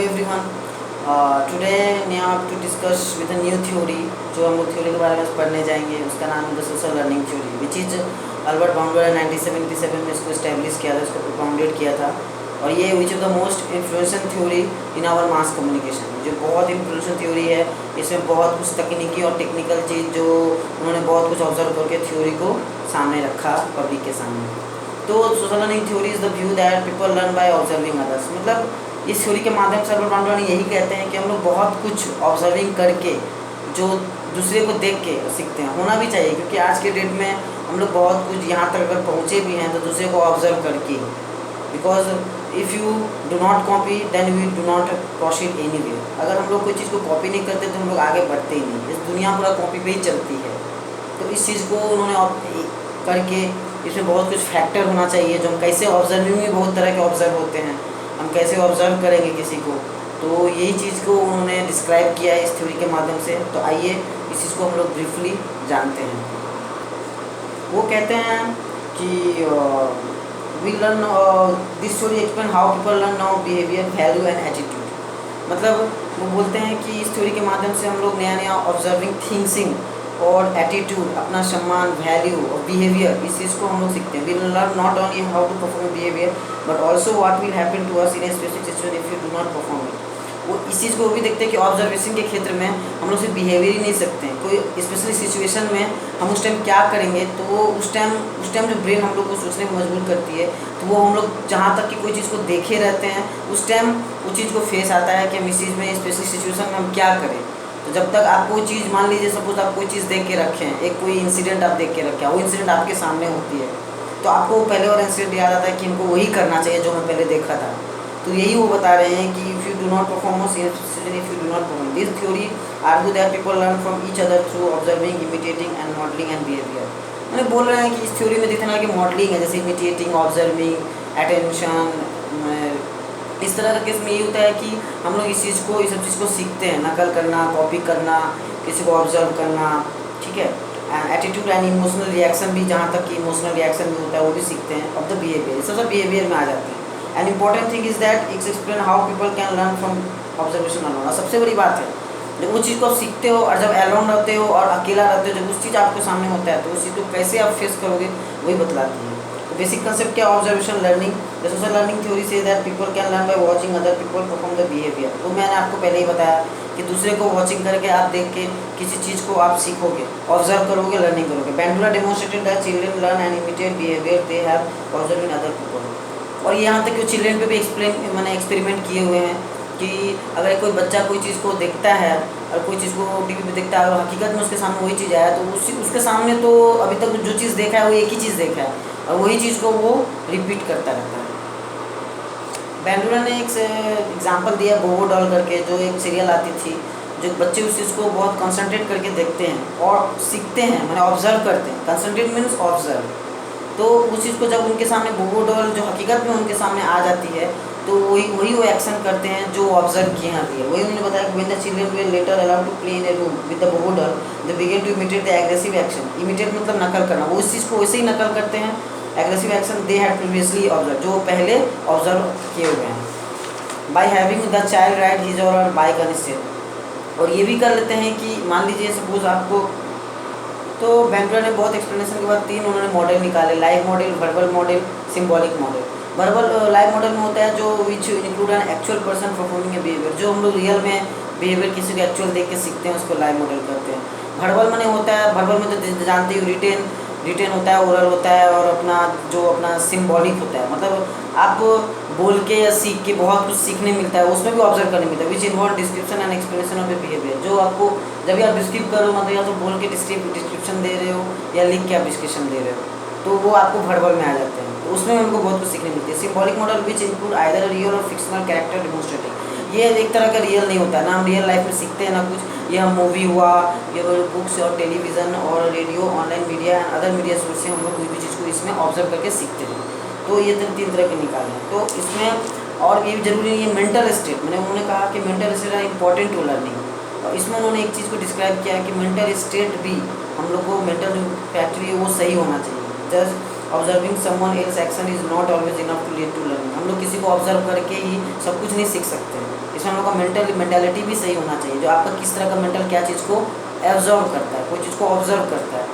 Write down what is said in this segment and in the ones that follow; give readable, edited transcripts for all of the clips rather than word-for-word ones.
everyone. Today we have to discuss with a new theory जो हम लोग theory के बारे में पढ़ने जाएंगे. उसका नाम है the social learning theory which is Albert Bandura ने 1977 में इसको इस्टेब्लिश किया था, इसको प्रोपाउंडेड किया था. और ये which is the most influential theory in our mass communication. जो बहुत इन्फ्लुएंशियल थ्योरी है, इसमें बहुत कुछ तकनीकी और टेक्निकल चीज़ जो उन्होंने बहुत कुछ ऑब्जर्व करके थ्योरी को सामने रखा पब्लिक के सामने. तो social learning theory is the view that people learn by observing others. मतलब इस थ्योरी के माध्यम से अल्बर्ट बाउंडर यही कहते हैं कि हम लोग बहुत कुछ ऑब्जर्विंग करके जो दूसरे को देख के सीखते हैं. होना भी चाहिए, क्योंकि आज के डेट में हम लोग बहुत कुछ यहाँ तक अगर पहुँचे भी हैं तो दूसरे को ऑब्जर्व करके. Because if you do not copy then we do not proceed anywhere. अगर हम लोग कोई चीज़ को कॉपी नहीं करते तो हम लोग आगे बढ़ते ही नहीं. इस दुनिया पूरा कॉपी पे ही चलती है. तो इस चीज़ को उन्होंने करके इसमें बहुत कुछ फैक्टर होना चाहिए. जो हम कैसे ऑब्जर्विंग में बहुत तरह के ऑब्जर्व होते हैं, हम कैसे ऑब्जर्व करेंगे किसी को, तो यही चीज़ को उन्होंने डिस्क्राइब किया है इस थ्योरी के माध्यम से. तो आइए इस चीज़ को हम लोग ब्रीफली जानते हैं. वो कहते हैं कि we learn this theory explain how people learn now behaviour, value and attitude. मतलब वो बोलते हैं कि इस थ्योरी के माध्यम से हम लोग नया नया ऑब्जर्विंग थिंकिंग और एटीट्यूड, अपना सम्मान, वैल्यू और बिहेवियर, इस चीज़ को हम लोग सीखते हैं. We learn not only how to perform behaviour but also what will happen to us in a specific situation if you do not perform it. वो इस चीज़ को भी देखते हैं कि ऑब्जर्वेशन के क्षेत्र में हम लोग सिर्फ बिहेवियर ही नहीं सकते हैं. कोई स्पेशली सिचुएशन में हम उस टाइम क्या करेंगे, तो वो उस टाइम जो ब्रेन हम लोग को सोचने में मजबूर करती है, तो वो हम लोग जहाँ तक कि कोई चीज़ को देखे रहते हैं उस टाइम उस चीज़ को फेस आता है कि हम इस चीज़ में स्पेशली सिचुएशन में हम क्या करें. तो जब तक आप कोई चीज़, मान लीजिए सपोज आप कोई चीज़ देख के रखे हैं, एक कोई इंसिडेंट आप देख के रखे हैं, वो इंसिडेंट आपके सामने होती है, तो आपको पहले और इंसिडेंट याद आता है कि इनको वही करना चाहिए जो मैं पहले देखा था. तो यही वो बता रहे हैं कि if you do not perform if you do not perform. This theory argue that people learn from each other through observing, imitating and modelling and behaviour. मैंने बोल रहे हैं कि इस थ्योरी में जितना कि मॉडलिंग है, जैसे इमिटेटिंग, ऑब्जर्विंग, अटेंशन, इस तरह का केस में ये होता है कि हम लोग इस चीज़ को, इस सब चीज़ को सीखते हैं. नकल करना, कॉपी करना, किसी को ऑब्जर्व करना, ठीक है. एटीट्यूड एंड इमोशनल रिएक्शन भी, जहाँ तक कि इमोशनल रिएक्शन भी होता है, वो भी सीखते हैं. ऑफ द बिहेवियर, सब बिहेवियर में आ जाते हैं. And important thing is that it's explain how people can learn from observation alone. और सबसे बड़ी बात है, जब उस चीज़ को सीखते हो और जब अलोन रहते हो और अकेला रहते हो, जब उस चीज़ आपके सामने होता है तो उस चीज़ को कैसे आप फेस करोगे वही बतलाती है. बेसिक कंसेप्ट क्या, observation learning. The social learning theory say that people can learn by watching other people perform the behaviour. तो मैंने आपको पहले ही बताया कि दूसरे को वॉचिंग करके, आप देख के किसी चीज़ को आप सीखोगे, ऑब्जर्व करोगे, लर्निंग करोगे. Bandura demonstrated that children learn and imitate behaviour they have observe in other people. और यहाँ तक कि चिल्ड्रन पे भी मैंने एक्सपेरिमेंट किए हुए हैं कि अगर कोई बच्चा कोई चीज़ को देखता है और कोई चीज़ को टीवी पे देखता है और हकीकत में उसके सामने वही चीज़ आया, तो उसके सामने तो अभी तक जो चीज़ देखा है वो एक ही चीज़ देखा है और वही चीज़ को वो रिपीट करता रहता है. बेंडुला ने एक एग्जांपल दिया बोबो डॉल करके, जो एक सीरियल आती थी, जो बच्चे उस चीज़ को बहुत कंसंट्रेट करके देखते हैं और सीखते हैं, मैंने ऑब्जर्व करते हैं. Concentrate means observe. तो उस चीज़ को जब उनके सामने बोबो डॉल जो हकीकत में उनके सामने आ जाती है, तो वही वो एक्शन करते हैं जो ऑब्जर्व किए हैं. वही उन्होंने बताया कि when the children were later allowed to play in a room with the Bobo doll they began to imitate the aggressive action. Imitate मतलब नकल करना. वो उस चीज़ को वैसे ही नकल करते हैं, aggressive action they had previously observe, जो पहले ऑब्जर्व किए हुए हैं. By having the child ride his और हर बाइक इंस्टेड. और ये भी कर लेते हैं कि मान लीजिए सपोज आपको, तो बेंडुला ने बहुत एक्सप्लेनेशन के बाद 3 उन्होंने मॉडल निकाले: live model, verbal model, symbolic model. Verbal live model में होता है जो which include an actual person performing A behaviour. जो हम लोग रियल में बिहेवियर किसी को एक्चुअल देख के सीखते हैं उसको लाइव मॉडल कहते हैं. वर्बल में होता है, वर्बल में तो जानते हो रिटेन होता है, ओरल होता है, और अपना सिंबॉलिक होता है. मतलब आप बोल के या सीख के बहुत कुछ सीखने मिलता है, उसमें भी ऑब्जर्व करने मिलता है. Which involve description and explanation of A behaviour. जो आपको जब भी आप डिस्क्रिप करो, मतलब या तो बोल के डिस्क्रिप्शन दे रहे हो या लिख के आप डिस्क्रिप्शन दे रहे हो, तो वो आपको वर्बल में आ जाते हैं. तो उसमें हमको बहुत कुछ सीखने मिलती है. Symbolic model which include either real और फिक्शनल कैरेक्टर डेमोन्स्ट्रेटिंग. ये एक तरह का रियल नहीं होता है ना, हम रियल लाइफ में सीखते हैं ना कुछ. ये हम मूवी हुआ, ये बुक्स और टेलीविज़न और radio, online media and other media source से हम लोग कोई भी चीज़ को इसमें ऑब्जर्व करके सीखते हैं. तो ये 3 तरह के निकाले हैं. तो इसमें और ये भी जरूरी नहीं है मेंटल स्टेट. उन्होंने कहा कि mental state are important to learning. और इसमें उन्होंने एक चीज़ को डिस्क्राइब किया कि मेंटल स्टेट भी हम लोग को, मेंटल जो फैक्ट्री है वो सही होना चाहिए. Just observing someone else action is not always enough to lead to learning. हम लोग किसी को ऑब्जर्व करके ही सब कुछ नहीं सीख सकते। इसमें हम लोग का मेंटालिटी भी सही होना चाहिए, जो आपका किस तरह का मेंटल क्या चीज़ को एब्जॉर्व करता है, कोई चीज़ को ऑब्जर्व करता है।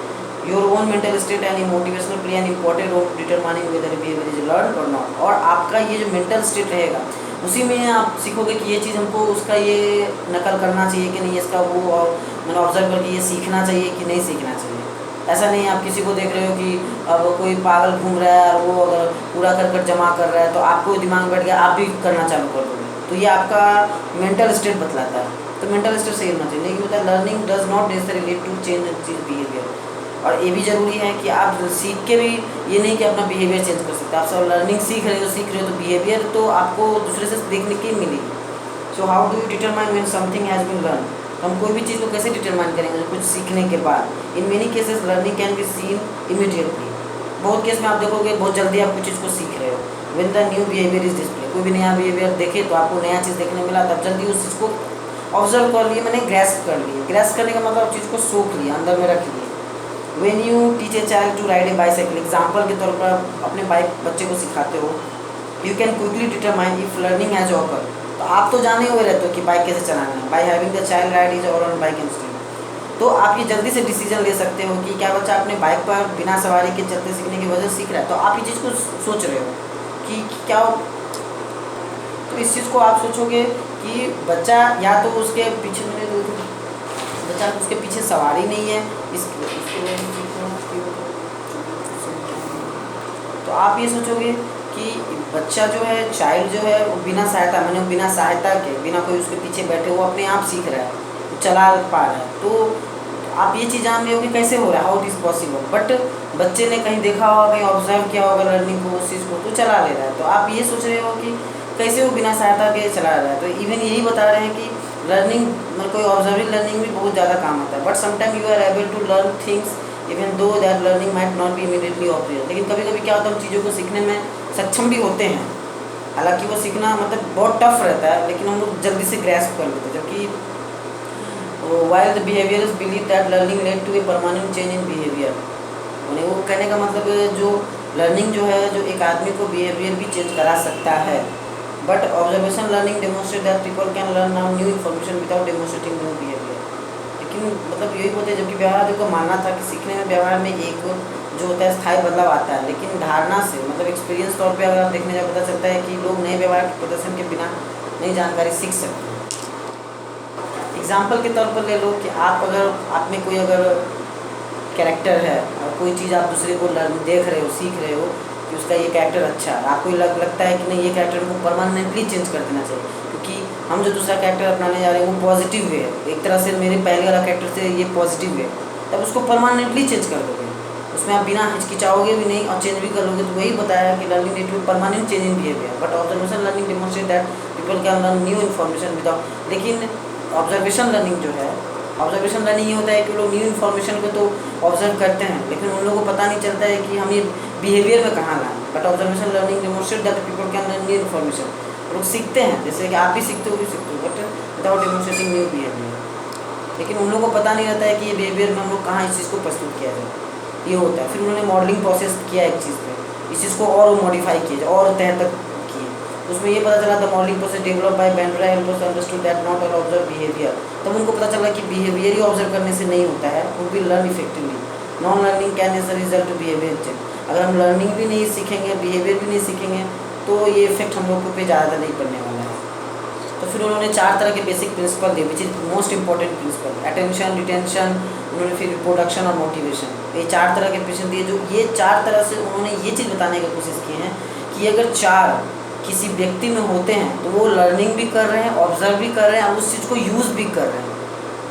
Your own mental state and motivational play an important role determining whether behaviour is learn or not. और आपका ये जो मेंटल स्टेट रहेगा उसी में आप सीखोगे कि ये चीज़ हमको उसका ये नकल करना चाहिए कि नहीं, इसका वो और मैंने ऑब्जर्व करके ये सीखना चाहिए कि नहीं सीखना चाहिए। ऐसा नहीं आप किसी को देख रहे हो कि अब कोई पागल घूम रहा है और वो अगर पूरा कर जमा कर रहा है तो आपको दिमाग में बैठ गया, आप भी करना चालू कर दोगे, तो ये आपका मेंटल स्टेट बतलाता है। तो मेंटल स्टेट सही होना चाहिए। लेकिन होता है learning does not necessary lead to change behaviour. और ये भी ज़रूरी है कि आप सीख के भी ये नहीं कि अपना बिहेवियर चेंज कर सकते। आप सब लर्निंग सीख रहे हो तो बिहेवियर तो आपको दूसरे से देखने की मिलेगी। So how do you determine when something has been learn. हम कोई भी चीज़ को कैसे डिटरमाइन करेंगे कुछ सीखने के बाद। In many cases learning can be seen immediately. बहुत केस में आप देखोगे बहुत जल्दी आप कुछ चीज़ को सीख रहे हो। When the new behaviour is display, कोई भी नया बिहेवियर देखे तो आपको नया चीज़ देखने मिला, तब जल्दी उस चीज़ को ऑब्जर्व कर लिए, मैंने ग्रैस्प कर लिए। ग्रैस्प करने का मतलब चीज़ को सोख लिया, अंदर में रख लिए। When you teach a child to ride a bicycle, example के तौर पर अपने बाइक बच्चे को सिखाते हो, you can quickly determine if learning has occur. तो आप तो जाने हुए रहते हो कि बाइक कैसे चलाना है, by having the child ride is और ऑन बाइक इंस्टेंट। तो आप ये जल्दी से डिसीजन ले सकते हो कि क्या बच्चा अपने बाइक पर बिना सवारी के चलते सीखने की वजह से सीख रहा है। तो आप ये चीज़ को सोच रहे हो कि क्या, तो इस चीज़ को आप सोचोगे कि बच्चा या तो उसके पीछे बच्चा उसके पीछे सवारी नहीं है, तो आप ये सोचोगे कि बच्चा जो है, चाइल्ड जो है वो बिना सहायता, मैंने बिना सहायता के, बिना कोई उसके पीछे बैठे वो अपने आप सीख रहा है, वो चला पा रहा है। तो आप ये चीज़ जान रहे हो कि कैसे हो रहा है, how it is possible. But बच्चे ने कहीं देखा होगा, कहीं ऑब्जर्व किया होगा लर्निंग को, उस चीज़ को, तो चला ले रहा है। तो आप ये सोच रहे हो कि कैसे वो बिना सहायता के चला रहा है। तो इवन यही बता रहे हैं कि लर्निंग मतलब कोई ऑब्जर्विंग लर्निंग भी बहुत ज़्यादा काम आता है। But sometime you are able to learn things even though that learning might not be immediately obvious. लेकिन कभी कभी क्या होता है, हम चीज़ों को सीखने में सक्षम भी होते हैं, हालांकि वो सीखना मतलब बहुत टफ रहता है, लेकिन हम लोग जल्दी से ग्रैस्प कर लेते हैं। जबकि while the behaviours believe that learning led to a permanent change in behaviour. उन्हें वो कहने का मतलब जो लर्निंग जो है, जो एक आदमी को बिहेवियर भी चेंज करा सकता है। But observation learning demonstrate that people can learn now new information without demonstrating new behaviour. लेकिन मतलब यही बोलते हैं, जबकि व्यवहार को मानना था कि सीखने में व्यवहार में एक जो होता है स्थायी बदलाव आता है, लेकिन धारणा से मतलब एक्सपीरियंस तौर पे अगर आप देखने जाए पता चलता है कि लोग नए व्यवहार के प्रदर्शन के बिना नई जानकारी सीख सकते हैं। एग्जाम्पल के तौर पर ले लो कि आप अगर आप में कोई अगर कैरेक्टर है और कोई चीज़ आप दूसरे को देख रहे हो, सीख रहे हो कि उसका ये कैरेक्टर अच्छा है, आपको लगता है कि नहीं ये कैरेक्टर को परमानेंटली चेंज कर देना चाहिए, क्योंकि हम जो दूसरा कैरेक्टर अपनाने जा रहे हैं वो पॉजिटिव वे है, एक तरह से मेरे पहले वाला कैरेक्टर से ये पॉजिटिव वे, तब उसको परमानेंटली चेंज कर दोगे, उसमें आप बिना हिचकिचाओगे भी नहीं और चेंज भी कर लोगे। तो वही बताया कि learning lead to permanent change in behaviour, but observation learning demonstrate that people can learn new information without. लेकिन ऑब्जर्वेशन लर्निंग जो है, ऑब्जर्वेशन लर्निंग ये होता है कि लोग न्यू इन्फॉर्मेशन को तो ऑब्जर्व करते हैं, लेकिन उन लोगों को पता नहीं चलता है कि हम ये बिहेवियर में कहाँ लाएं। But observation learning demonstrate that people can learn new information. लोग सीखते हैं, जैसे कि आप भी सीखते हो, but without demonstrating new behaviour. लेकिन उन लोगों को पता नहीं रहता है कि ये बिहेवियर में हम लोग कहाँ इस चीज़ को प्रस्तुत किया जाए, ये होता है। फिर उन्होंने मॉडलिंग प्रोसेस किया एक चीज़ पे, इस चीज़ को और मॉडिफाई किया और तह तक किए, उसमें ये पता चला the modelling process develop by Bandra and was understood that not all observe behaviour. तब उनको पता चला कि बिहेवियर ही ऑब्जर्व करने से नहीं होता है, वो भी learn effectively. Non learning can as a result to behaviour change. अगर हम लर्निंग भी नहीं सीखेंगे, बिहेवियर भी नहीं सीखेंगे, तो ये इफेक्ट हम लोग पे ज़्यादा नहीं पड़ने वाला है। तो फिर उन्होंने 4 तरह के बेसिक प्रिंसिपल दिए, which is most important principle, attention, retention, उन्होंने फिर रिप्रोडक्शन और मोटिवेशन। ये 4 तरह के प्रिंसिपल दिए, जो ये 4 तरह से उन्होंने ये चीज़ बताने की कोशिश की है कि अगर 4 किसी व्यक्ति में होते हैं तो वो लर्निंग भी कर रहे हैं, ऑब्जर्व भी कर रहे हैं और उस चीज़ को यूज़ भी कर रहे हैं।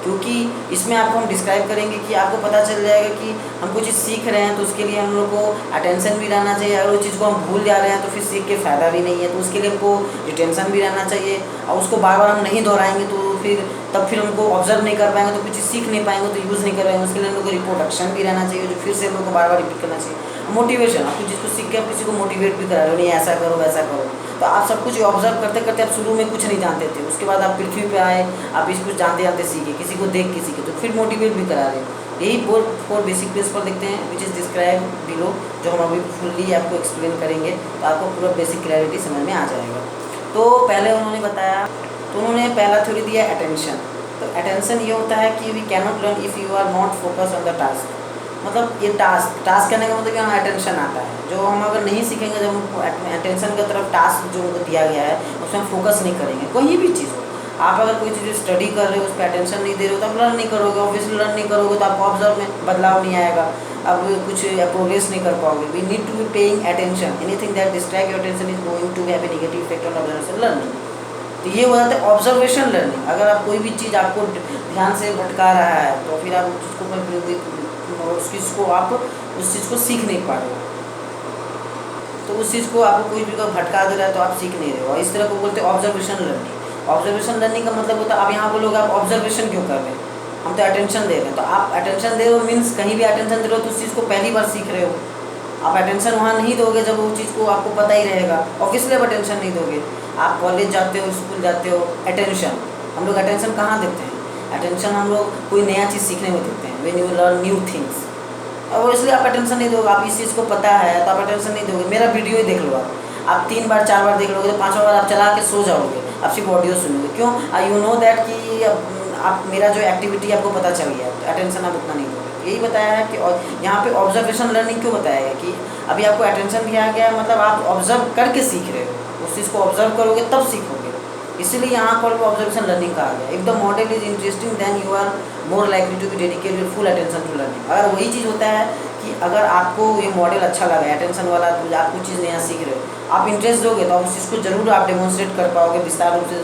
क्योंकि इसमें आपको हम डिस्क्राइब करेंगे कि आपको पता चल जाएगा कि हम कुछ चीज़ सीख रहे हैं तो उसके लिए हम लोग को अटेंशन भी रहना चाहिए। अगर उस चीज़ को हम भूल जा रहे हैं तो फिर सीख के फ़ायदा भी नहीं है, तो उसके लिए हमको रिटेंशन भी रहना चाहिए। और उसको बार बार हम नहीं दोहराएंगे तो फिर हमको ऑब्जर्व नहीं कर पाएंगे, तो कुछ चीज़ सीख नहीं पाएंगे, तो यूज़ नहीं कर पाएंगे। उसके लिए हम लोग को रिप्रोडक्शन भी रहना चाहिए, जो फिर से हम लोग को बार बार रिपीट करना चाहिए। मोटिवेशन, आप कुछ चीज़ को सीख के आप किसी को मोटिवेट भी करा रहे हो, नहीं ऐसा करो वैसा करो। तो आप सब कुछ ऑब्जर्व करते करते आप शुरू में कुछ नहीं जानते थे, उसके बाद आप पृथ्वी पे आए, आप इस कुछ जानते जानते सीखे, किसी को देख के सीखे, तो फिर मोटिवेट भी करा रहे हो। यही फोर बेसिक प्रिंसिपल देखते हैं विच इज़ डिस्क्राइब बिलो, जो हम अभी फुल्ली आपको एक्सप्लेन करेंगे, तो आपको पूरा बेसिक क्लैरिटी समझ में आ जाएगा। तो पहले उन्होंने बताया, तो उन्होंने पहला थ्योरी दिया अटेंशन। तो अटेंशन ये होता है कि we cannot learn if you are not focus on the task. मतलब ये टास्क करने का मतलब यहाँ अटेंशन आता है, जो हम अगर नहीं सीखेंगे, जब हम अटेंशन की तरफ टास्क जो उनको दिया गया है उसमें हम फोकस नहीं करेंगे, कोई भी चीज़ हो। आप अगर कोई चीज़ स्टडी कर रहे हो, उस पर अटेंशन नहीं दे रहे हो, तो आप लर्न नहीं करोगे। ऑब्वियसली लर्न नहीं करोगे तो आपको ऑब्जर्व में बदलाव नहीं आएगा, अब कुछ प्रोग्रेस नहीं कर पाओगे। We need to be paying attention, anything that distract your attention is going to have a negative effect on observation learning. तो ये हो जाता है ऑब्जर्वेशन लर्निंग। अगर आप कोई भी चीज़ आपको ध्यान से भटका रहा है, तो फिर आप उस चीज़ को आप उस चीज़ को सीख नहीं पा रहे हो। तो उस चीज़ को आपको कोई भी भटका दे रहा है तो आप सीख नहीं रहे हो। इस तरह को बोलते हैं ऑब्जर्वेशन लर्निंग। ऑब्जर्वेशन लर्निंग का मतलब होता है, आप यहाँ बोलोगे आप ऑब्जर्वेशन क्यों कर रहे हैं, हम तो अटेंशन दे रहे हैं। तो आप अटेंशन दे रहे हो मीन्स कहीं भी अटेंशन दे रहे हो तो उस चीज़ को पहली बार सीख रहे हो। आप अटेंशन वहाँ नहीं दोगे जब वो चीज़ को आपको पता ही रहेगा, ऑब्वियसली आप अटेंशन नहीं दोगे। आप कॉलेज जाते हो, स्कूल जाते हो, अटेंशन हम लोग अटेंशन कहाँ देते हैं? अटेंशन हम लोग कोई नया चीज़ सीखने में देते हैं, when you learn new things. और इसलिए आप अटेंशन नहीं दोगे। आप इस चीज़ को पता है तो आप अटेंशन नहीं दोगे। मेरा वीडियो ही देख लो, आप 3 बार 4 बार देख लोगे, तो 5वां बार आप चला के सो जाओगे, आप सिर्फ ऑडियो सुनोगे। क्यों? यू नो दैट कि आप मेरा जो एक्टिविटी आपको पता चल गया, तो अटेंशन आप उतना नहीं दोगे। यही बताया है कि और यहाँ पे ऑब्जर्वेशन लर्निंग क्यों बताया है कि अभी आपको अटेंशन दिया गया है, मतलब आप ऑब्जर्व करके सीख रहे हो, उस चीज़ को ऑब्जर्व करोगे तब सीखोगे। इसीलिए यहाँ पर ऑब्जर्वेशन लर्निंग कहा गया। If the model is interesting then you are more likely to be dedicate your full attention to learning. अगर वही चीज़ होता है कि अगर आपको ये मॉडल अच्छा लगा, अटेंशन वाला, तो आप कुछ चीज़ नया सीख रहे हो, आप इंटरेस्ट दोगे तो आप उस चीज़ को जरूर आप डेमोन्स्ट्रेट कर पाओगे, विस्तार रूप से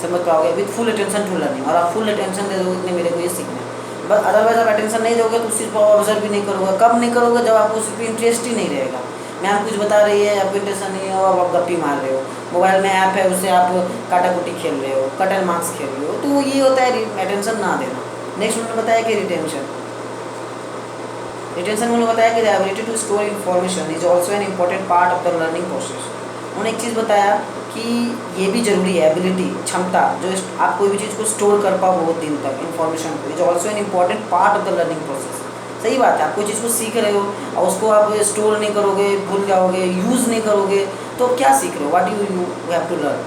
समझ पाओगे with full attention to learning. और आप फुल अटेंशन दे दोगे कि मेरे को ये सीखना है। बस अदरवाइज आप अटेंशन नहीं दोगे तो उस चीज़ को ऑब्जर्व भी नहीं करोगे। कब नहीं करोगे? जब आपको उस पर इंटरेस्ट ही नहीं रहेगा। मैम कुछ बता रही है, आपको इंटरेस्ट नहीं हो, आप गप्पी मार रहे हो, मोबाइल में ऐप है उससे आप काटाकुटी खेल रहे हो, कट एंड मार्क्स खेल रहे हो, तो ये होता है अटेंशन ना देना। नेक्स्ट उन्होंने बताया कि रिटेंशन उन्होंने बताया कि the ability to store information is also an important part of the learning process. उन्होंने एक चीज़ बताया कि ये भी जरूरी है, एबिलिटी, क्षमता, जो आप कोई भी चीज़ को स्टोर कर पाओ बहुत दिन तक, इन्फॉर्मेशन को, is also an important part of the learning process. सही बात है, आप कोई चीज़ को सीख रहे हो और उसको आप स्टोर नहीं करोगे, भूल जाओगे, यूज़ नहीं करोगे, तो क्या सीख रहे हो? What you have to learn.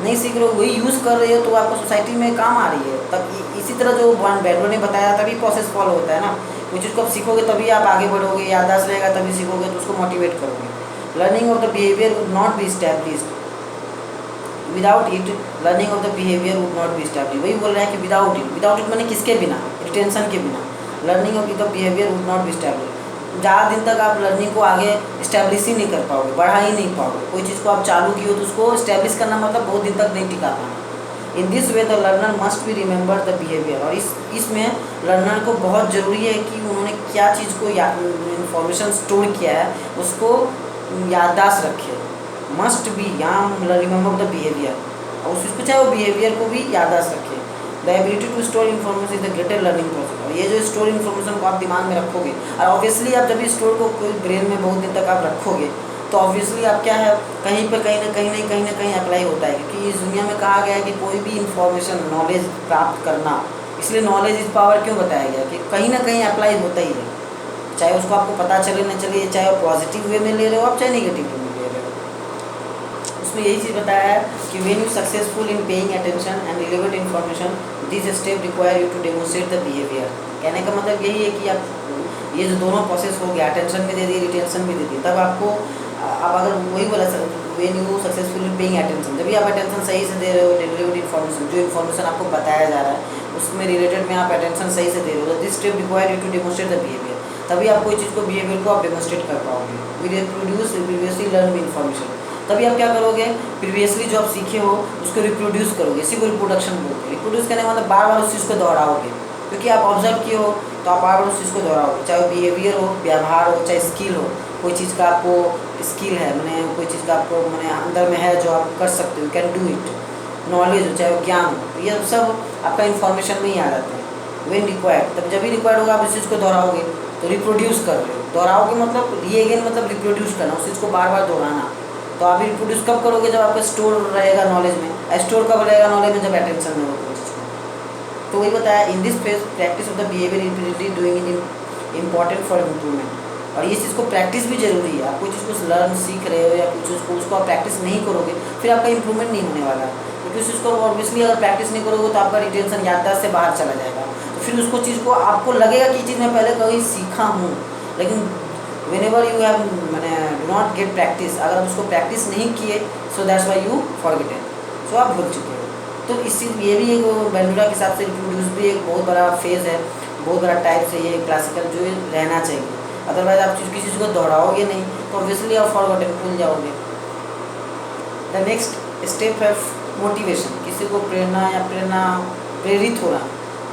नहीं सीख रहे हो, वही यूज़ कर रहे हो तो आपको सोसाइटी में काम आ रही है। तब इसी तरह जो बैडो ने बताया, तभी प्रोसेस फॉलो होता है ना। कोई चीज़ को आप सीखोगे तभी आप आगे बढ़ोगे, याददाश्त रहेगा तभी सीखोगे, तो उसको मोटिवेट करोगे। Learning of the behaviour would not be established without it. Learning of the behaviour would not be established, वही बोल रहे हैं कि विदाउट इट मैंने किसके बिना, रिटेंशन के बिना, learning of the behaviour would not be established. ज़्यादा दिन तक आप लर्निंग को आगे इस्टेब्लिश ही नहीं कर पाओगे, बढ़ा ही नहीं पाओगे। कोई चीज़ को आप चालू की हो तो उसको इस्टेब्लिश करना मतलब बहुत दिन तक नहीं टिका पाना। In this way the learner must be remember the behaviour. और इसमें लर्नर को बहुत ज़रूरी है कि उन्होंने क्या चीज़ को इन्फॉर्मेशन स्टोर किया है उसको याददाश्त रखे। मस्ट बी, यहाँ रिमेंबर द बिहेवियर, और उस चीज़ को चाहे वो बिहेवियर को भी याददाश्त रखे। The ability to store information is the greater learning process. और ये जो स्टोर इन्फॉर्मेशन को आप दिमाग में रखोगे, और ऑब्वियसली आप जब भी स्टोर को कोई ब्रेन में बहुत दिन तक आप रखोगे तो ऑब्वियसली आप क्या है, कहीं पर कहीं ना कहीं अप्लाई होता है। क्योंकि इस दुनिया में कहा गया है कि कोई भी इन्फॉर्मेशन, नॉलेज प्राप्त करना, इसलिए नॉलेज इज पावर क्यों बताया गया कि कहीं ना कहीं अप्लाई होता ही है। चाहे उसको आपको पता चले न चले, चाहे आप पॉजिटिव वे में ले रहे हो आप, चाहे नेगेटिव वे में ले रहे हो। उसमें यही चीज़ बताया है कि when you successful in paying attention and relevant information, this step require you to demonstrate the behaviour. कहने का मतलब यही है कि आप ये जो दोनों प्रोसेस हो गया, अटेंशन भी दे दी, रिटेंशन भी दे दी, तब आपको आप अगर वही बोला when you successful in paying attention, जब भी आप अटेंशन सही से दे रहे हो, रिलेवेंट इन्फॉर्मेशन, जो इन्फॉर्मेशन आपको बताया जा रहा है उसमें रिलेटेड में आप अटेंशन सही से दे रहे हो, this step require you to demonstrate the behaviour. तभी आप कोई चीज़ को, बिहेवियर को आप डेमोन्स्ट्रेट कर पाओगे। We reproduce previously learn information, तभी आप क्या करोगे, प्रीवियसली जो आप सीखे हो उसको रिप्रोड्यूस करोगे। इसी को रिप्रोडक्शन बोलते हैं। रिप्रोड्यूस करने का मतलब बार बार उस चीज़ को दोहराओगे, क्योंकि आप ऑब्जर्व किए हो तो आप बार बार उस चीज़ को दोहराओगे। चाहे वो बिहेवियर हो, व्यवहार हो, चाहे स्किल हो, कोई चीज़ का आपको स्किल है, मैंने कोई चीज़ का आपको मैंने अंदर में है जो आप कर सकते हो, कैन डू इट, नॉलेज हो, चाहे वो ज्ञान हो, ये सब आपका इन्फॉर्मेशन में ही आ जाता है। व्हेन रिक्वायर्ड, तब जब भी रिक्वायर्ड होगा आप उस चीज़ को दोहराओगे, तो रिप्रोड्यूस कर रहे हो। दोहराओगे मतलब रीअगेन, मतलब रिप्रोड्यूस करना, उस चीज़ को बार बार दोहराना। तो आप रिप्रोड्यूस कब करोगे, जब आपका स्टोर रहेगा नॉलेज में। स्टोर कब रहेगा नॉलेज में, जब अटेंशन में होगा उस चीज़ को। तो वही बताया, in this phase practice of the behaviour repeatedly doing it important for improvement. और ये चीज़ को प्रैक्टिस भी जरूरी है। आप कोई चीज़ को लर्न सीख रहे हो या कुछ चीज़ को उसको आप प्रैक्टिस नहीं करोगे फिर आपका इंप्रूवमेंट नहीं होने वाला, क्योंकि उस चीज़ को ऑब्वियसली अगर प्रैक्टिस नहीं करोगे तो आपका रिटेंशन याददाश्त से बाहर चला जाएगा। तो फिर उसको चीज़ को आपको लगेगा कि ये चीज़ मैं पहले कभी सीखा हूँ, लेकिन whenever you have मैंने do not get practice, अगर आप उसको प्रैक्टिस नहीं किए so that's why you forgotten, so आप भूल चुके हो। तो इस चीज़ ये भी एक बेंडुला के हिसाब से रिप्रोड्यूस भी एक बहुत बड़ा फेज़ है, बहुत बड़ा टाइप से ये क्लासिकल जो रहना चाहिए। अदरवाइज आप किसी चीज़ को दोहराओगे नहीं तो ऑब्वियसली आप फॉरगॉटन भूल जाओगे। द नेक्स्ट स्टेप है मोटिवेशन। किसी को प्रेरणा या प्रेरित होना,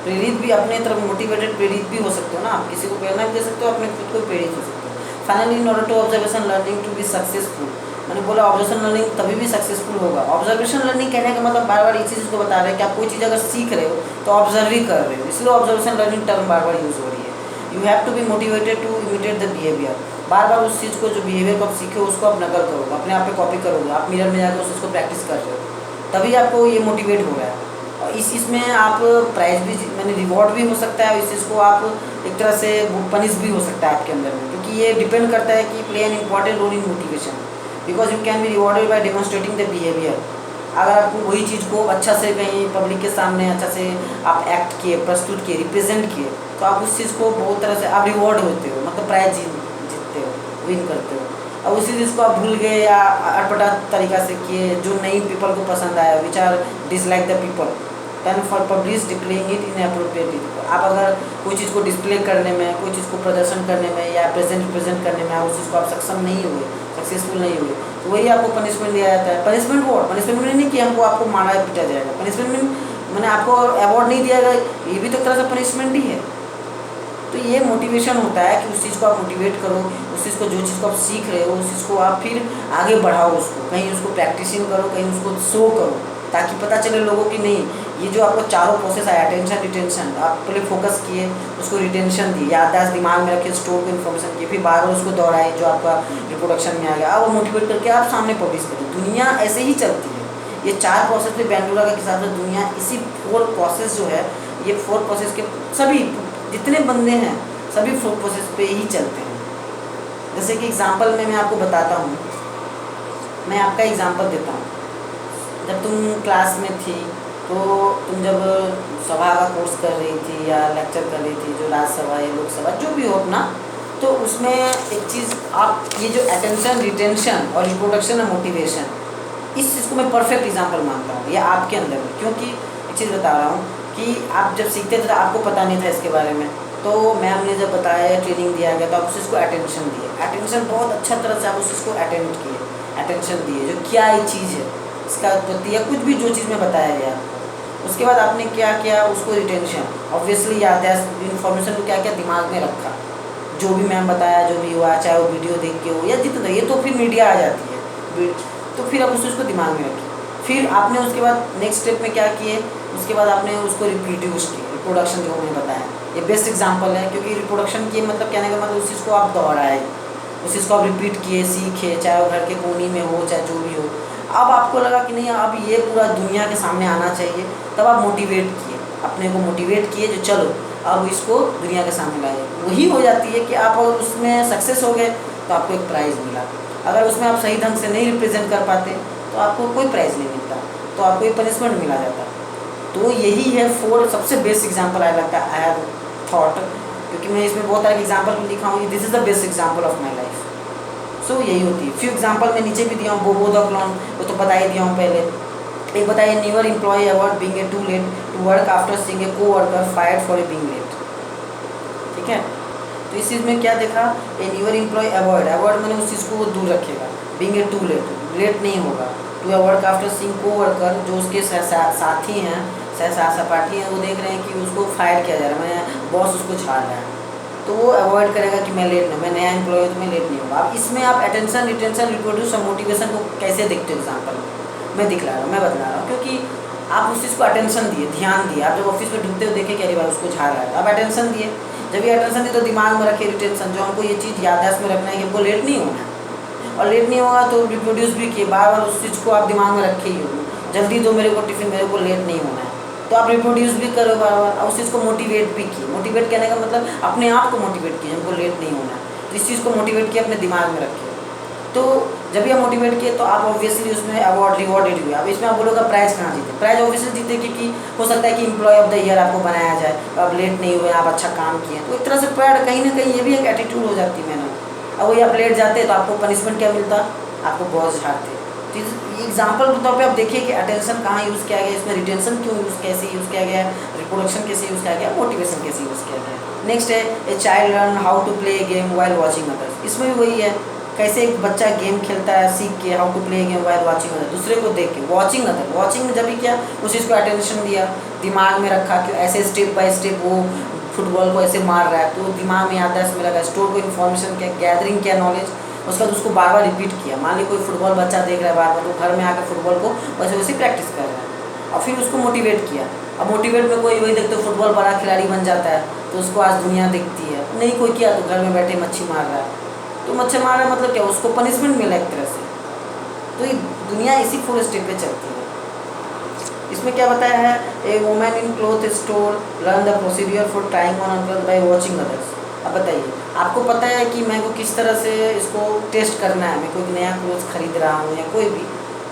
प्रेरित भी अपने तरफ मोटिवेटेड प्रेरित भी हो सकते हो ना, आप किसी को प्रेरणा भी दे सकते हो, अपने खुद को प्रेरित हो सकते हो। Finally in order to observation learning to be successful, मैंने बोला ऑब्जर्वेशन लर्निंग तभी भी सक्सेसफुल होगा। ऑब्जर्वेशन लर्निंग कहने का मतलब बार बार इसी चीज़ को बता रहे हैं कि आप कोई चीज़ अगर सीख रहे हो तो ऑब्जर्व ही कर रहे हो, इसलिए ऑब्जर्वेशन लर्निंग टर्म बार बार यूज़ हो रही है। You have to be motivated to imitate the behaviour, बार बार उस चीज़ को जो बिहेवियर को आप सीखे हो उसको आप नकल करोगे, अपने आप पे कॉपी करोगे, आप मिरर में जाकर उस चीज़ को प्रैक्टिस कर रहे हो, तभी आपको ये मोटिवेट हो रहा है। और इसमें आप प्राइज भी मैंने रिवॉर्ड भी हो सकता है, इस चीज़ को आप एक तरह से पनिश भी हो सकता है आपके अंदर में, क्योंकि ये डिपेंड करता है कि play an important role in motivation, because you can be rewarded by demonstrating the behaviour. अगर आपको वही चीज़ को अच्छा से कहीं पब्लिक के सामने अच्छा से आप एक्ट किए, प्रस्तुत किए, रिप्रेजेंट किए, तो आप उस चीज़ को बहुत तरह से आप रिवॉर्ड होते हो, मतलब प्राइज जीतते हो, विन करते हो। अब उसी चीज़ को आप भूल गए या अटपटा तरीका से किए जो नई पीपल को पसंद आया, which are dislike the people, can for publish displaying it inappropriately. आप अगर कोई चीज़ को डिस्प्ले करने में, कोई चीज़ को प्रदर्शन करने में या रिप्रेजेंट करने में उस चीज़ को आप सक्षम नहीं हुए, सक्सेसफुल नहीं हुए, तो वही आपको पनिशमेंट दिया जाता है। पनिशमेंट वो पनिशमेंट में नहीं कि हमको आपको मारा पीटा जाएगा, पनिशमेंट में मैंने आपको अवार्ड नहीं दिया जाएगा, ये भी तो एक तरह से पनिशमेंट ही है। तो ये मोटिवेशन होता है कि उस चीज़ को आप मोटिवेट करो, उस चीज़ को जो चीज़ को आप सीख रहे हो उस चीज़ को आप फिर आगे बढ़ाओ, उसको कहीं उसको प्रैक्टिसिंग करो, कहीं उसको शो करो, ताकि पता चले लोगों की नहीं ये जो आपको चारों प्रोसेस है अटेंशन रिटेंशन, आप पहले फोकस किए, उसको रिटेंशन दिए, याददाश्त दिमाग में रखे, स्टोर को इन्फॉर्मेशन किए, फिर बार बार उसको दोहराए जो आपका रिप्रोडक्शन में आ गया, अब वो मोटिवेट करके आप सामने पब्लिश करें। दुनिया ऐसे ही चलती है, ये 4 प्रोसेस पे बेंडुला के हिसाब से दुनिया इसी 4 प्रोसेस जो है, ये 4 प्रोसेस के सभी जितने बंदे हैं सभी 4 प्रोसेस पे ही चलते हैं। जैसे कि एग्जांपल में मैं आपको बताता हूँ, मैं आपका एग्जांपल देता हूँ। जब तुम क्लास में थी तो तुम जब सभा का कोर्स कर रही थी या लेक्चर कर रही थी, जो राज्यसभा या लोकसभा जो भी हो अपना, तो उसमें एक चीज़ आप ये जो अटेंशन रिटेंशन और रिप्रोडक्शन और मोटिवेशन, इस चीज़ को मैं परफेक्ट एग्जांपल मानता हूँ ये आपके अंदर में। क्योंकि एक चीज़ बता रहा हूँ कि आप जब सीखते थे तो आपको पता नहीं था इसके बारे में, तो मैम ने जब बताया ट्रेनिंग दिया गया तो आप उस चीज़ को अटेंशन दिए, अटेंशन बहुत अच्छा तरह से आप उस चीज़ को अटेंड किए, अटेंशन दिए जो क्या ये चीज़ है, इसका उत्पत्ति या कुछ भी जो चीज़ में बताया गया। उसके बाद आपने क्या किया, उसको रिटेंशन, ऑब्वियसली याददाश्त इन्फॉर्मेशन को क्या क्या दिमाग में रखा, जो भी मैम बताया, जो भी हुआ, चाहे वो वीडियो देख के हो या जितना, ये तो फिर मीडिया आ जाती है, तो फिर आप उस चीज़ को दिमाग में रखिए। फिर आपने उसके बाद नेक्स्ट स्टेप में क्या किए, उसके बाद आपने उसको रिप्रोड्यूस किया, रिप्रोडक्शन जो मैंने बताया, ये बेस्ट एग्जांपल है, क्योंकि रिप्रोडक्शन किए मतलब कहने का मतलब उस चीज़ को आप दोहराए, उस चीज़ को आप रिपीट किए, सीखे, चाहे वो घर के कोने में हो चाहे जो भी हो। अब आपको लगा कि नहीं अब ये पूरा दुनिया के सामने आना चाहिए, तब आप मोटिवेट किए, अपने को मोटिवेट किए जो चलो अब इसको दुनिया के सामने लाए। वही हो जाती है कि आप अगर उसमें सक्सेस हो गए तो आपको एक प्राइज़ मिला, अगर उसमें आप सही ढंग से नहीं रिप्रेजेंट कर पाते तो आपको कोई प्राइज़ नहीं मिलता, तो आपको एक पनिशमेंट मिला जाता। तो यही है 4 सबसे बेस्ट एग्जाम्पल आई लगता है, आई हैव थॉट, क्योंकि मैं इसमें बहुत सारे एग्जाम्पल भी लिखा हूँ, this is the best example of my life. So यही होती है। फ्यू एग्जाम्पल मैं नीचे भी दिया हूँ, बोबो द क्लॉन, वो तो बता ही दिया हूँ पहले। एक बताइए, newer employee avoid being a too late to work after seeing a co-worker fired for a being late. ठीक है, तो इस चीज़ में क्या देखा, a newer employee avoid, avoid मैंने उस चीज़ को वो दूर रखेगा, being a too late, late नहीं होगा, to work after seeing co-worker, जो उसके साथी हैं, सहपाठी हैं, वो देख रहे हैं कि उसको फायर किया जा रहा है, मैं बॉस उसको झाड़ रहा है, तो वो अवॉइड करेगा कि मैं लेट नहीं, मैं नया एम्प्लॉय हूँ तो मैं लेट नहीं होगा। अब इसमें आप अटेंशन रिटेंशन रिप्रोड्यूस और मोटिवेशन को कैसे देखते हो, एग्जाम्पल मैं दिखला रहा हूँ, मैं बता रहा हूँ, क्योंकि आप उस चीज़ को अटेंशन दिए, ध्यान दिए। आप जब ऑफिस में ढूंढते हो देखे कि अरे भाई उसको झाड़ रहा है, आप अटेंशन दिए, जब ये अटेंशन दिए तो दिमाग में रखे रिटेंशन, जो हमको ये चीज़ याददाश्त में रखना है कि हमको लेट नहीं होना है, और लेट नहीं होगा तो रिप्रोड्यूस भी किए, बार बार उस चीज़ को आप दिमाग में रखे ही हो, जल्दी दो मेरे को टिफ़िन, मेरे को लेट नहीं होना है, तो आप रिप्रोड्यूस भी करो बार बार, और उस चीज़ को मोटिवेट भी किए। मोटिवेट कहने का मतलब अपने आप को मोटिवेट किए, हमको लेट नहीं होना है, तो इस चीज़ को मोटिवेट किए, अपने दिमाग में रखिए। तो जब भी आप मोटिवेट किए तो आप ऑब्वियसली उसमें अवार्ड रिवॉर्डेड हुए। अब इसमें आप बोलोगे प्राइज़ कहाँ जीते? प्राइज़ ऑब्वियसली जीते क्योंकि हो सकता है कि एम्प्लॉय ऑफ द ईयर आपको बनाया जाए, आप लेट नहीं हुए, आप अच्छा काम किए, तो एक तरह से प्राइड कहीं ना कहीं ये भी एक एटीट्यूड हो जाती है मैंने। अब वही आप लेट जाते तो आपको पनिशमेंट क्या मिलता? आपको बॉस झाड़ते। तो एग्जाम्पल के तौर पे आप देखिए कि अटेंशन कहाँ यूज़ किया गया, इसमें रिटेंशन क्यों कैसे यूज़ किया गया, रिप्रोडक्शन कैसे यूज़ किया गया, मोटिवेशन कैसे यूज़ किया गया। नेक्स्ट है a child learn how to play game while watching others. इसमें भी वही है, कैसे एक बच्चा गेम खेलता है सीख के, how to play game while watching other, दूसरे को देख के। वॉचिंग अदर, वॉचिंग में जब भी किया उस चीज़ को अटेंशन दिया, दिमाग में रखा कि ऐसे स्टेप बाय स्टेप वो फुटबॉल को ऐसे मार रहा है, तो दिमाग में याददाश्त में लगा, स्टोर को इन्फॉर्मेशन किया, गैदरिंग किया नॉलेज, उसके बाद उसको बार बार रिपीट किया। मान ली कोई फुटबॉल बच्चा देख रहा है बार बार, तो घर में आकर फुटबॉल को वैसे वैसे प्रैक्टिस कर रहा है, और फिर उसको मोटिवेट किया। अब मोटिवेट में कोई वही देखते फुटबॉल बड़ा खिलाड़ी बन जाता है, तो उसको आज दुनिया देखती है। नहीं कोई किया तो घर में बैठे मच्छी मार रहा है, तो मच्छी मार रहा है मतलब क्या, उसको पनिशमेंट मिला एक तरह से। तो ये दुनिया इसी 4 स्टेप पे चलती है। इसमें क्या बताया है, a women in cloth store learn the procedure for trying on cloth by watching others. अब बताइए, आपको पता है कि मैं को किस तरह से इसको टेस्ट करना है, मैं कोई नया क्लोथ खरीद रहा हूँ या कोई भी,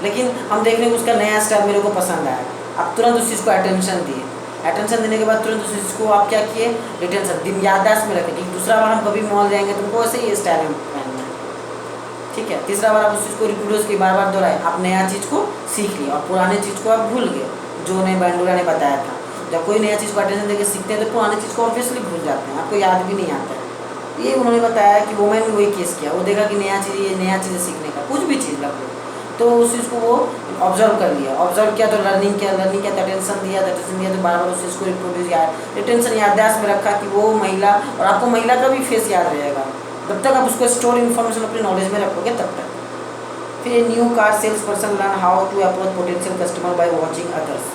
लेकिन हम देख रहे हैं उसका नया स्टाइल मेरे को पसंद आया, आप तुरंत उस चीज़ को अटेंशन दिए। अटेंशन देने के बाद तुरंत उस चीज़ को आप क्या किए, रिटेंशन दिन याददाश्त में रखें कि दूसरा बार हम कभी मॉल जाएंगे तुमको ऐसे ही स्टाइल में पहनना है, ठीक है। तीसरा बार आप उस चीज़ को रिप्रोड्यूस की बार बार दोहराए, आप नया चीज़ को सीख लिया और पुराने चीज़ को आप भूल गए, जो ने बैंडोरा ने बताया था। जब कोई नया चीज़ को अटेंशन देकर सीखते हैं तो पुरानी चीज़ को ऑब्वियसली भूल जाते हैं, आपको याद भी नहीं आता है। ये उन्होंने बताया कि वुमेन ने वही केस किया, वो देखा कि नया चीज़ सीखने का, कुछ भी चीज़ लग लो, तो उस चीज़ को वो ऑब्जर्व कर लिया, ऑब्जर्व किया तो लर्निंग किया तो अटेंशन दिया तो बार बार उस चीज़ को रिप्रोड्यूस किया, रिटेंशन याददाश्त में रखा कि वो महिला, और आपको महिला का भी फेस याद रहेगा जब तक आप उसको स्टोर इन्फॉर्मेशन अपनी नॉलेज में रखोगे तब तक। फिर new car salesperson learn how to approach potential customer by watching others.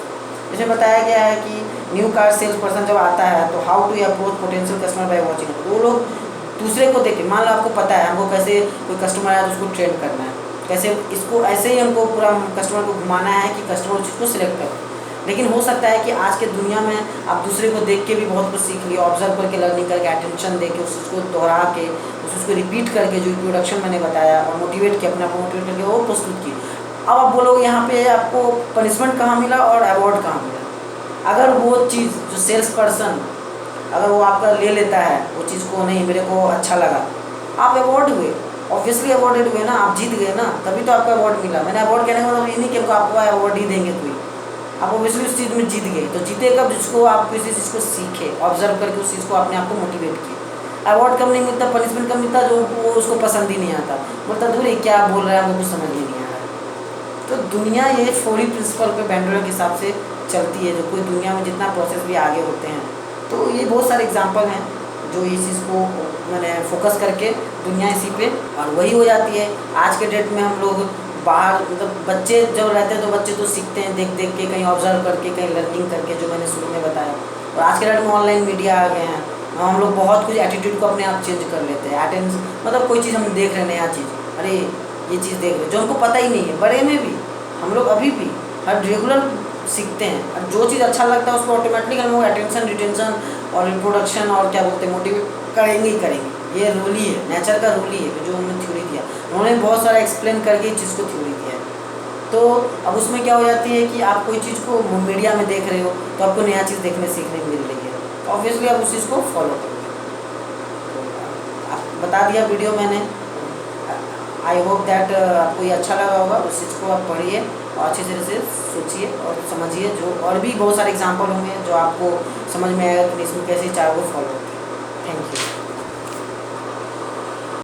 इसमें बताया गया है कि न्यू कार सेल्स पर्सन जब आता है तो how to approach potential customer by watching others. वो लोग दूसरे को देखे, मान लो आपको पता है हमको कैसे कोई कस्टमर आया तो उसको ट्रेन करना है, कैसे इसको ऐसे ही हमको पूरा कस्टमर को घुमाना है कि कस्टमर उस चीज़ को सिलेक्ट करे। लेकिन हो सकता है कि आज के दुनिया में आप दूसरे को देख के भी बहुत कुछ सीख लिया, ऑब्जर्व करके, लर्निंग करके, अटेंशन दे के, उस चीज़ को दोहरा के, उस चीज़ को रिपीट करके, जो इंट्रोडक्शन मैंने बताया, और मोटिवेट किया, अपने आप को मोटिवेट करके वो प्रस्तुत की। अब आप बोलोगे यहाँ पे आपको पनिशमेंट कहाँ मिला और अवार्ड कहाँ मिला। अगर वो चीज़ जो सेल्स पर्सन अगर वो आपका ले लेता है वो चीज़ को, नहीं मेरे को अच्छा लगा, आप अवार्ड हुए, ऑब्वियसली अवार्डेड हुए ना, आप जीत गए ना, तभी तो आपको अवार्ड मिला। मैंने अवार्ड कहने का मतलब ये नहीं कि आपको अवार्ड ही देंगे कोई, आप ऑब्वियसली उस चीज़ में जीत गए। तो जीते कब, जिसको आप किसी चीज़ को सीखे, ऑब्जर्व करके उस चीज़ को अपने आप को मोटिवेट किए। अवार्ड कम नहीं मिलता, पनिशमेंट कम मिलता, जो वो उसको पसंद ही नहीं आता, बोलता दूर ये क्या बोल रहा है, हमको कुछ समझ ही नहीं आ रहा है। तो दुनिया ये 4 प्रिंसिपल पे बैंडोरा के हिसाब से चलती है, जो कोई दुनिया में जितना प्रोसेस भी आगे होते हैं। तो ये बहुत सारे एग्जाम्पल हैं जो इस चीज़ को मैंने फोकस करके दुनिया इसी पे, और वही हो जाती है। आज के डेट में हम लोग बाहर, मतलब बच्चे जब रहते हैं तो बच्चे तो सीखते हैं देख देख के, कहीं ऑब्जर्व करके, कहीं लर्निंग करके, जो मैंने शुरू में बताया। और आज के डेट में ऑनलाइन मीडिया आ गए हैं, हम लोग बहुत कुछ एटीट्यूड को अपने आप चेंज कर लेते हैं। अटेंशन मतलब कोई चीज़ हम देख रहे हैं, नया चीज़, अरे ये चीज़ देख रहे जो हमको पता ही नहीं है। बड़े में भी हम लोग अभी भी हर रेगुलर सीखते हैं, और जो चीज़ अच्छा लगता है उसको ऑटोमेटिकली हम लोग अटेंशन, रिटेंशन और रिप्रोडक्शन और क्या बोलते हैं मोटिवेट करेंगे ही करेंगे। ये रूल ही है, नेचर का रूल ही है, जो उन्होंने थ्योरी दिया, उन्होंने बहुत सारा एक्सप्लेन करके इस चीज़ को थ्योरी दिया है। तो अब उसमें क्या हो जाती है कि आप कोई चीज़ को मीडिया में देख रहे हो तो आपको नया चीज़ देखने सीखने मिल रही है, तो ऑब्वियसली आप उस चीज़ को फॉलो करोगे। तो आप बता दिया वीडियो मैंने, आई होप दैट आपको ये अच्छा लगा होगा। उस चीज़ को आप पढ़िए और अच्छी तरह से सोचिए और समझिए, जो और भी बहुत सारे एग्जाम्पल होंगे जो आपको समझ में आएगा कि इसमें कैसे चारों को फॉलो होते हैं। Thank you.